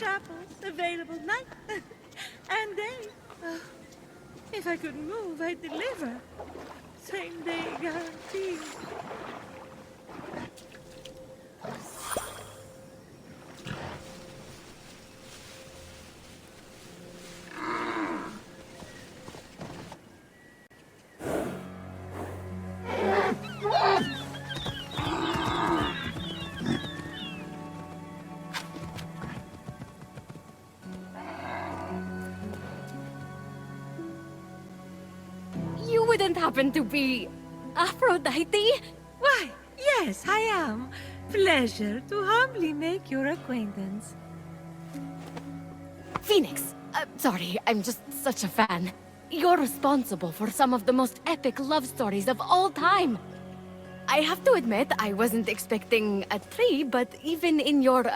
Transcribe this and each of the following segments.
fresh apples available night and day. If I could move, I'd deliver. Same day guarantee. You wouldn't happen to be Aphrodite? Why, yes, I am. Pleasure to humbly make your acquaintance. Fenyx. Sorry, I'm just such a fan. You're responsible for some of the most epic love stories of all time. I have to admit, I wasn't expecting a tree, but even in your,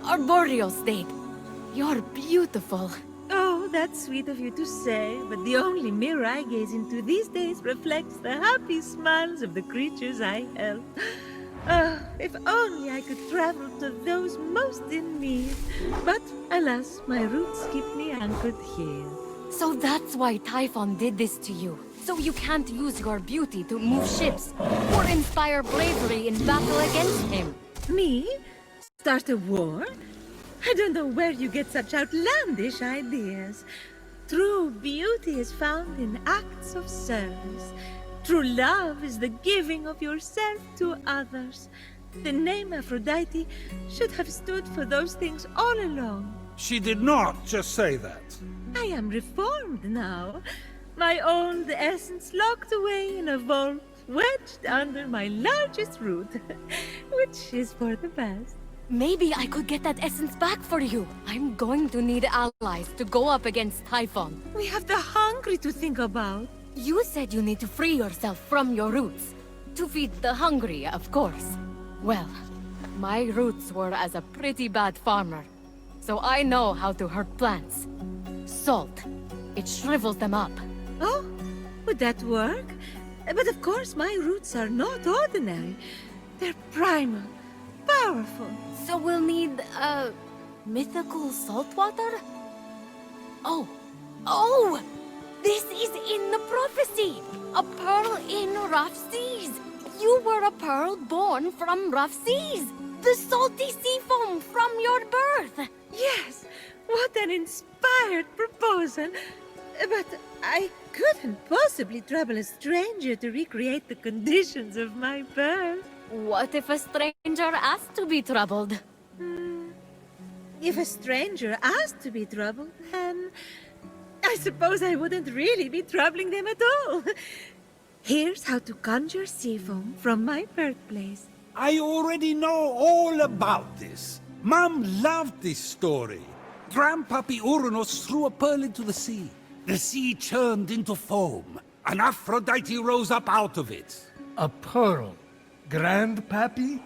arboreal state, you're beautiful. Oh, that's sweet of you to say, but the only mirror I gaze into these days reflects the happy smiles of the creatures I help. If only I could travel to those most in need. But alas, my roots keep me anchored here. So that's why Typhon did this to you. So you can't use your beauty to move ships or inspire bravery in battle against him. Me? Start a war? I don't know where you get such outlandish ideas. True beauty is found in acts of service. True love is the giving of yourself to others. The name Aphrodite should have stood for those things all along. She did not just say that. I am reformed now. My old essence locked away in a vault, wedged under my largest root, which is for the best. Maybe I could get that essence back for you. I'm going to need allies to go up against Typhon. We have the hungry to think about. You said you need to free yourself from your roots. To feed the hungry, of course. Well, my roots were as a pretty bad farmer. So I know how to hurt plants. Salt. It shrivels them up. Oh, would that work? But of course my roots are not ordinary. They're primal, powerful. So we'll need, mythical salt water? Oh! This is in the prophecy! A pearl in rough seas! You were a pearl born from rough seas! The salty sea foam from your birth! Yes, what an inspired proposal. But I couldn't possibly trouble a stranger to recreate the conditions of my birth. What if a stranger asked to be troubled? If a stranger asked to be troubled, then I suppose I wouldn't really be troubling them at all. Here's how to conjure sea foam from my birthplace. I already know all about this. Mom loved this story. Grandpappy Uranus threw a pearl into the sea. The sea churned into foam, and Aphrodite rose up out of it. A pearl? Grandpappy?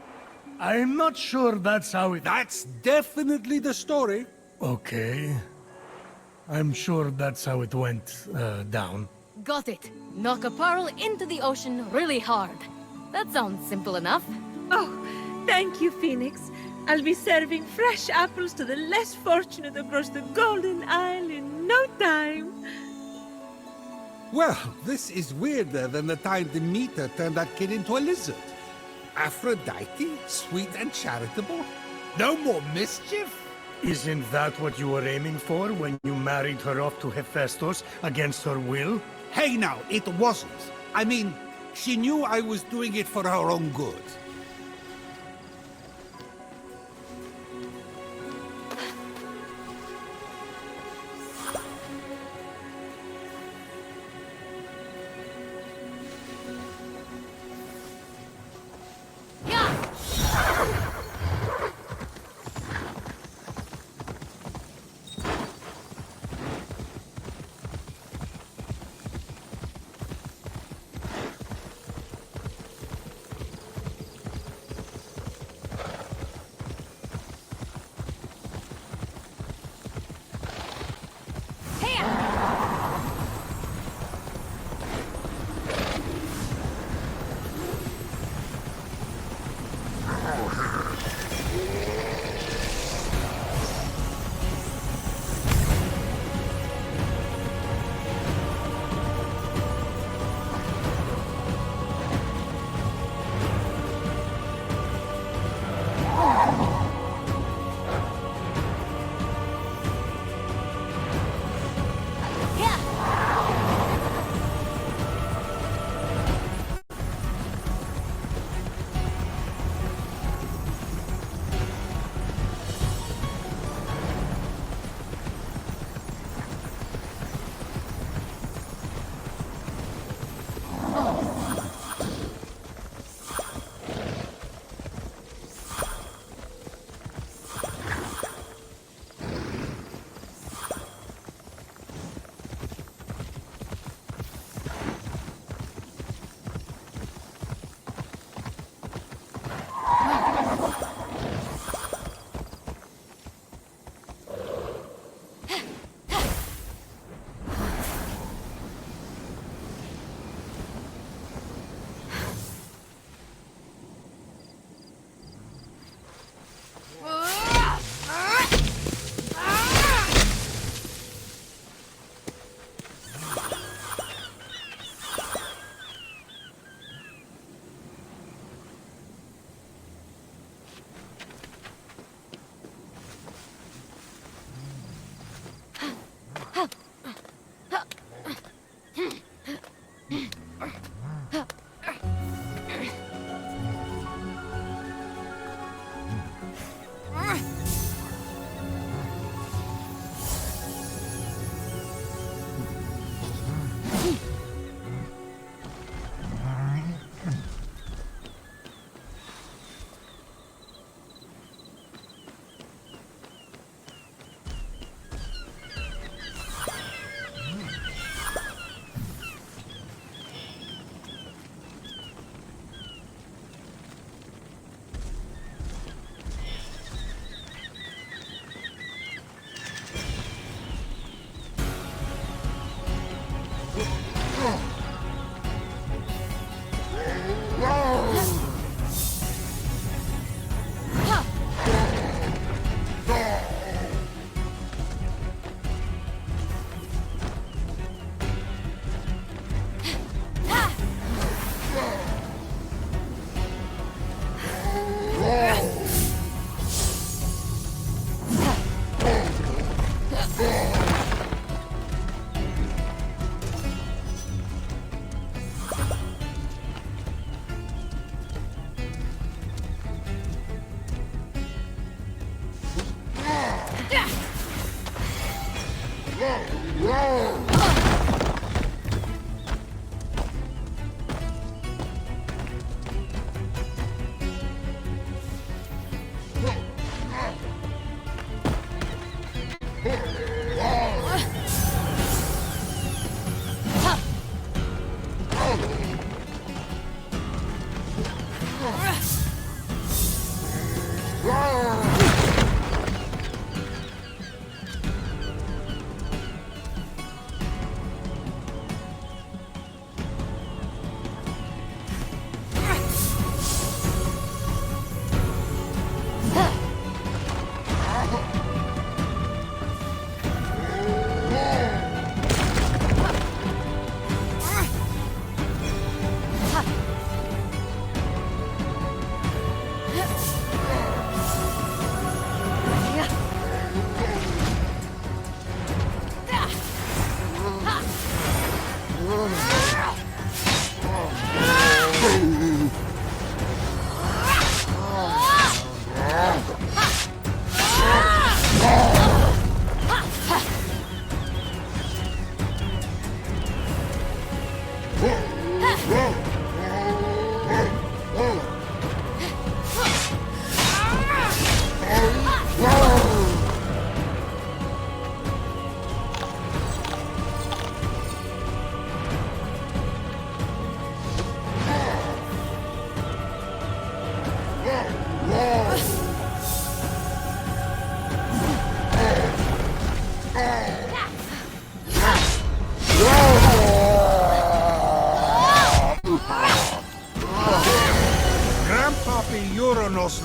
I'm not sure that's how it... That's definitely the story. Okay. I'm sure that's how it went, down. Got it. Knock a pearl into the ocean really hard. That sounds simple enough. Oh, thank you, Phoenix. I'll be serving fresh apples to the less fortunate across the Golden Isle in no time. Well, this is weirder than the time Demeter turned that kid into a lizard. Aphrodite, sweet and charitable? No more mischief? Isn't that what you were aiming for when you married her off to Hephaestus against her will? Hey now, it wasn't. I mean, she knew I was doing it for her own good.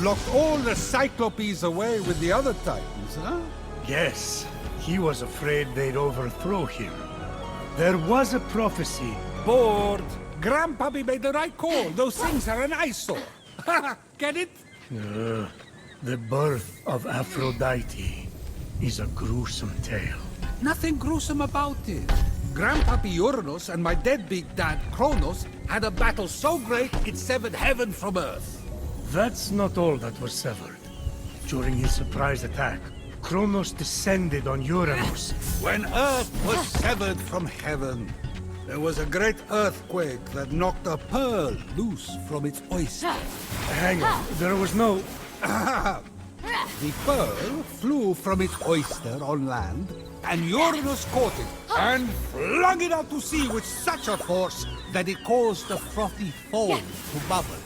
Locked all the Cyclopes away with the other Titans, huh? Yes, he was afraid they'd overthrow him. There was a prophecy. Bored. Grandpappy made the right call. Those things are an eyesore. Get it? The birth of Aphrodite is a gruesome tale. Nothing gruesome about it. Grandpappy Uranus and my deadbeat dad Kronos had a battle so great it severed heaven from earth. That's not all that was severed. During his surprise attack, Kronos descended on Uranus. When Earth was severed from heaven, there was a great earthquake that knocked a pearl loose from its oyster. Hang on, there was no... The pearl flew from its oyster on land, and Uranus caught it and flung it out to sea with such a force that it caused the frothy foam to bubble.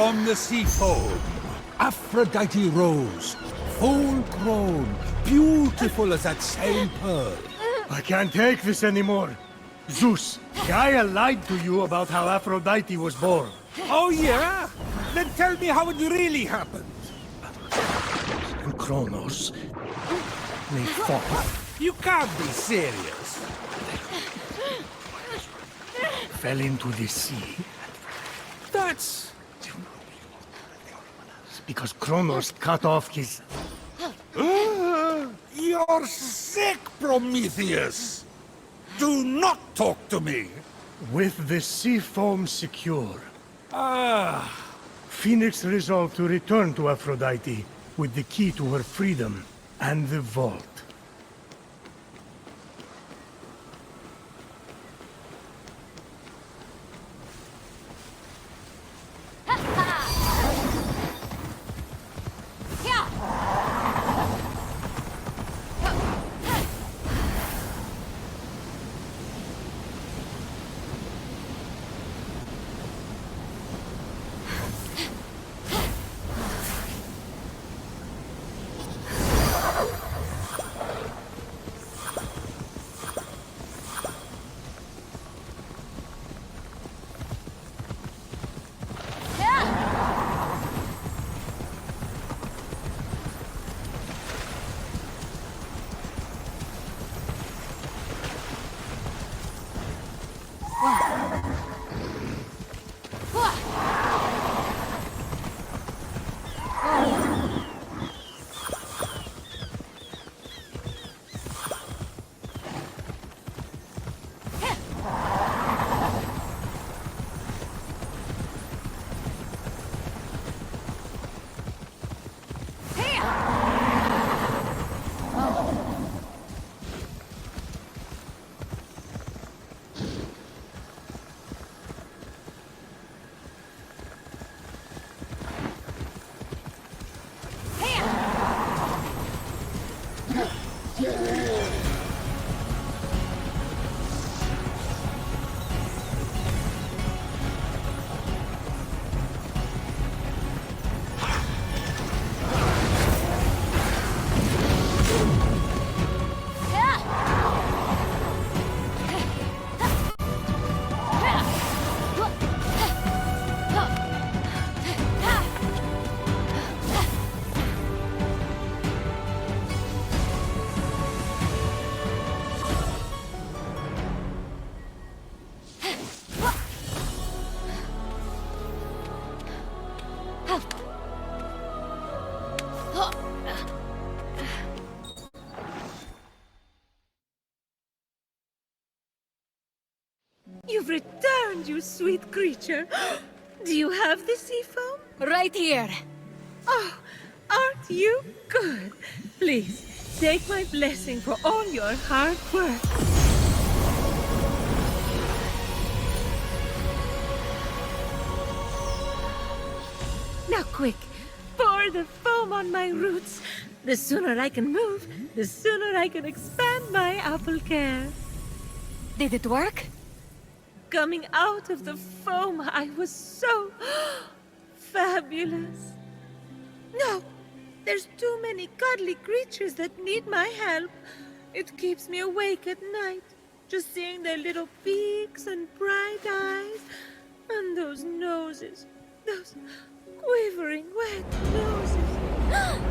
From the sea foam, Aphrodite rose, full grown, beautiful as that same pearl. I can't take this anymore. Zeus, Gaia lied to you about how Aphrodite was born. Oh yeah? Then tell me how it really happened. And Kronos, they fought, You can't be serious. fell into the sea. That's... Because Kronos cut off his... You're sick, Prometheus! Do not talk to me! With the sea foam secure, Ah, Phoenix resolved to return to Aphrodite with the key to her freedom and the vault. You've returned, you sweet creature. Do you have the sea foam? Right here. Oh, aren't you good? Please, take my blessing for all your hard work. Now quick, pour the foam on my roots. The sooner I can move, the sooner I can expand my apple care. Did it work? Coming out of the foam, I was so fabulous. No, there's too many cuddly creatures that need my help. It keeps me awake at night, just seeing their little beaks and bright eyes, and those noses, those quivering wet noses.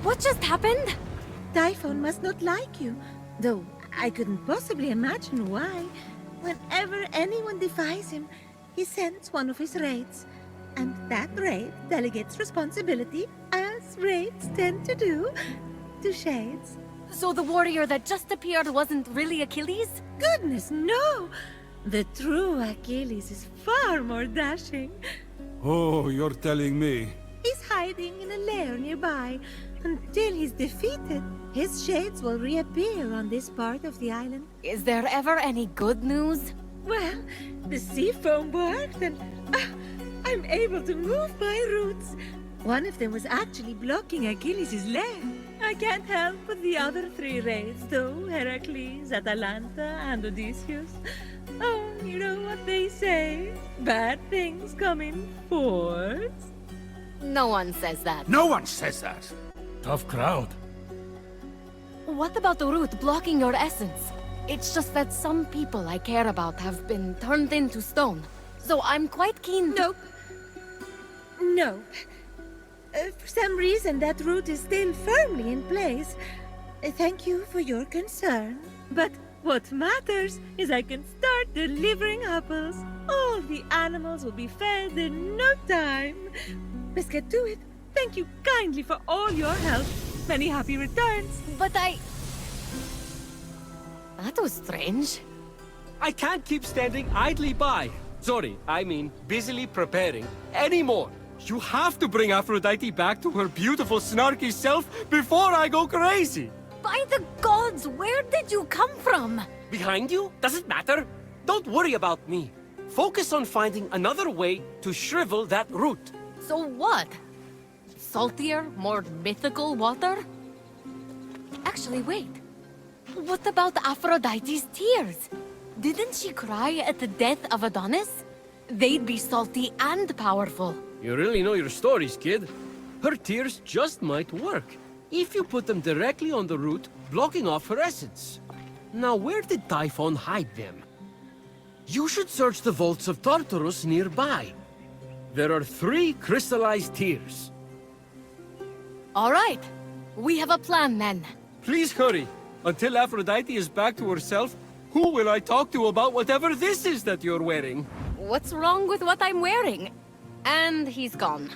What just happened? Typhon must not like you, though I couldn't possibly imagine why. Whenever anyone defies him, he sends one of his raids. And that raid delegates responsibility, as raids tend to do, to Shades. So the warrior that just appeared wasn't really Achilles? Goodness, no! The true Achilles is far more dashing. Oh, you're telling me. He's hiding in a lair nearby. Until he's defeated, his shades will reappear on this part of the island. Is there ever any good news? Well, the sea foam worked and I'm able to move my roots. One of them was actually blocking Achilles' lair. I can't help but the other three raids, though, Heracles, Atalanta, and Odysseus. Oh, you know what they say? Bad things come in fours. No one says that. No one says that. Tough crowd. What about the root blocking your essence? It's just that some people I care about have been turned into stone. So I'm quite keen to... Nope. Nope. For some reason, that root is still firmly in place. Thank you for your concern. But what matters is I can start delivering apples. All the animals will be fed in no time. Let's get to it. Thank you kindly for all your help. Many happy returns. But I... That was strange. I can't keep standing idly by. Sorry, I mean busily preparing anymore. You have to bring Aphrodite back to her beautiful, snarky self before I go crazy. By the gods, where did you come from? Behind you? Doesn't matter. Don't worry about me. Focus on finding another way to shrivel that root. So what? Saltier, more mythical water? Actually, wait. What about Aphrodite's tears? Didn't she cry at the death of Adonis? They'd be salty and powerful. You really know your stories, kid. Her tears just might work, if you put them directly on the root, blocking off her essence. Now, where did Typhon hide them? You should search the vaults of Tartarus nearby. There are 3 crystallized tears. All right. We have a plan then. Please hurry. Until Aphrodite is back to herself, who will I talk to about whatever this is that you're wearing? What's wrong with what I'm wearing? And he's gone.